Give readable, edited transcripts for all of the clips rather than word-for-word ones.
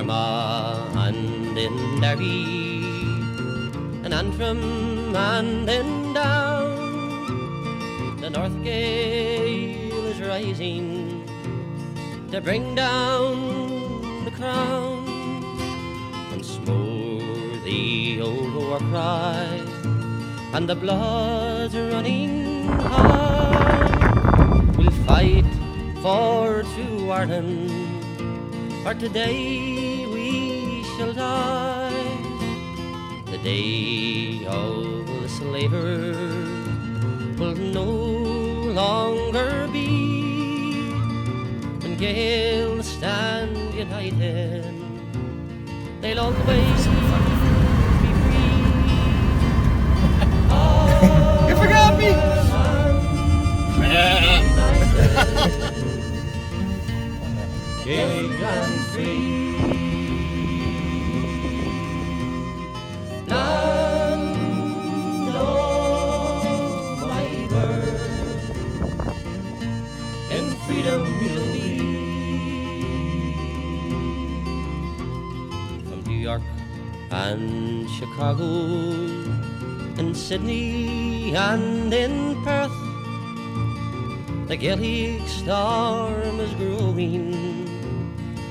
Armagh and in Derry, in Antrim and in Down, the North Gale is rising to bring down the crown. Once more the old war cry and the blood's running high. We'll fight for true Ireland, for today we shall die. The day of the slaver will no longer be, when Gaels stand united, they'll always be free. You forgot me! Gaelic and free. Land of my birth, in freedom we'll be. From New York and Chicago, in Sydney and in Perth, the Gaelic storm is growing,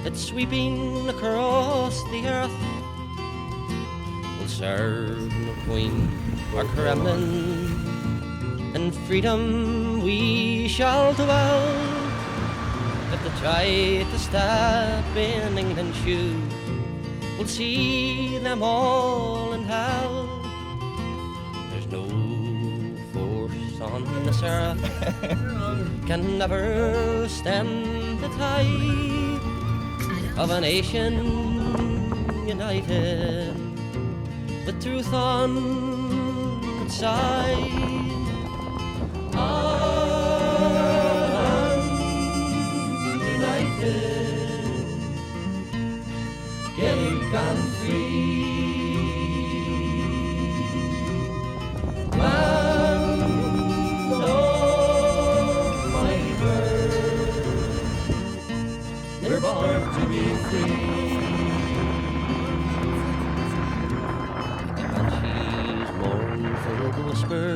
it's sweeping across the earth. We'll serve no Queen or Kremlin, in freedom we shall dwell. If they try to step in England's shoes, we'll see them all in hell. There's no force on this earth can never stem the tide of a nation united, with truth on its side. Ireland united, Gaelic and free. Land of my birth, we're born to be free. The banshees mourn for the whisper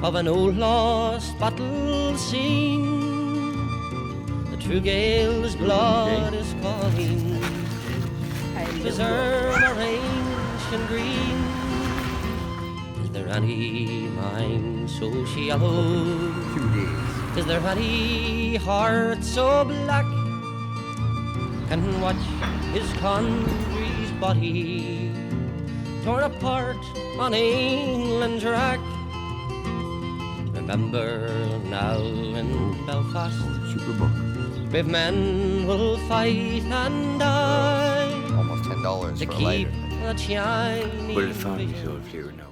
of an old lost battle scene. The true Gael's blood is calling, preserve our ancient green. Is there any mind so shallow? Is there any heart so black can watch his country's body torn apart on England's rack? Remember now in Belfast, brave men will fight and die. Almost $10 to for a keep lighter. the Chinese Wolfhound Tracks.